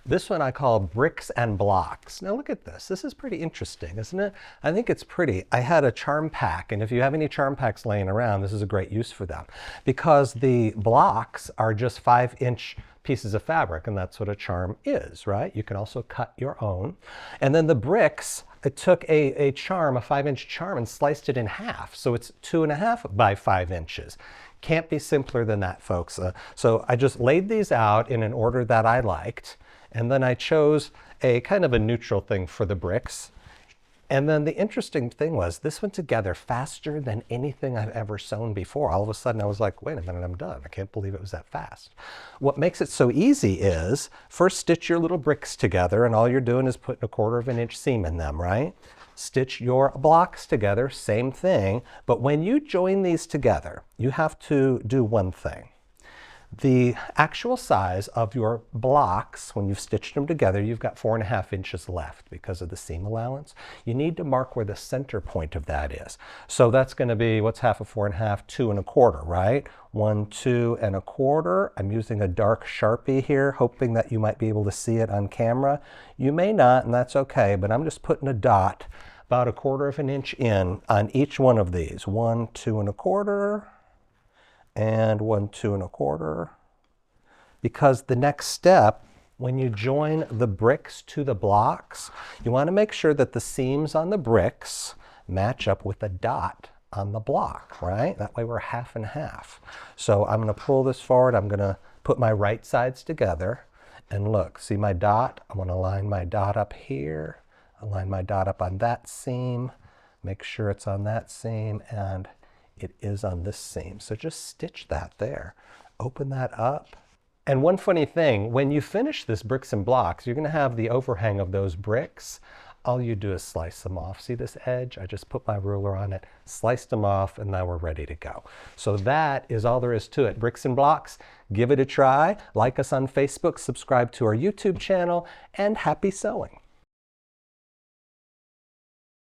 This one I call bricks and blocks. Now look at this. This is pretty interesting, isn't it? I think it's pretty. I had a charm pack, and if you have any charm packs laying around, this is a great use for them, because the blocks are just 5-inch pieces of fabric, and that's what a charm is, right? You can also cut your own. And then the bricks, it took a charm, a 5-inch charm, and sliced it in half. So it's 2.5 by 5 inches. Can't be simpler than that, folks. So I just laid these out in an order that I liked. And then I chose a kind of a neutral thing for the bricks. And then the interesting thing was this went together faster than anything I've ever sewn before. All of a sudden I was like, wait a minute, I'm done. I can't believe it was that fast. What makes it so easy is first stitch your little bricks together, and all you're doing is putting a 1/4 of an inch seam in them, right? Stitch your blocks together, same thing. But when you join these together, you have to do one thing. The actual size of your blocks, when you've stitched them together, you've got 4.5 inches left because of the seam allowance. You need to mark where the center point of that is. So that's going to be, what's half of 4.5? 2.25, right? 1, 2.25. I'm using a dark Sharpie here, hoping that you might be able to see it on camera. You may not, and that's okay, but I'm just putting a dot about 1/4 of an inch in on each one of these. 1, 2.25. And 1, 2.25, because the next step, when you join the bricks to the blocks, you want to make sure that the seams on the bricks match up with the dot on the block, right? That way we're half and half. So I'm going to pull this forward. I'm going to put my right sides together, and look, see my dot? I'm going to line my dot up here, align my dot up on that seam, make sure it's on that seam, and it is on this seam. So just stitch that there. Open that up. And one funny thing, when you finish this bricks and blocks, you're going to have the overhang of those bricks. All you do is slice them off. See this edge? I just put my ruler on it, sliced them off, and now we're ready to go. So that is all there is to it. Bricks and blocks, give it a try. Like us on Facebook, subscribe to our YouTube channel, and happy sewing.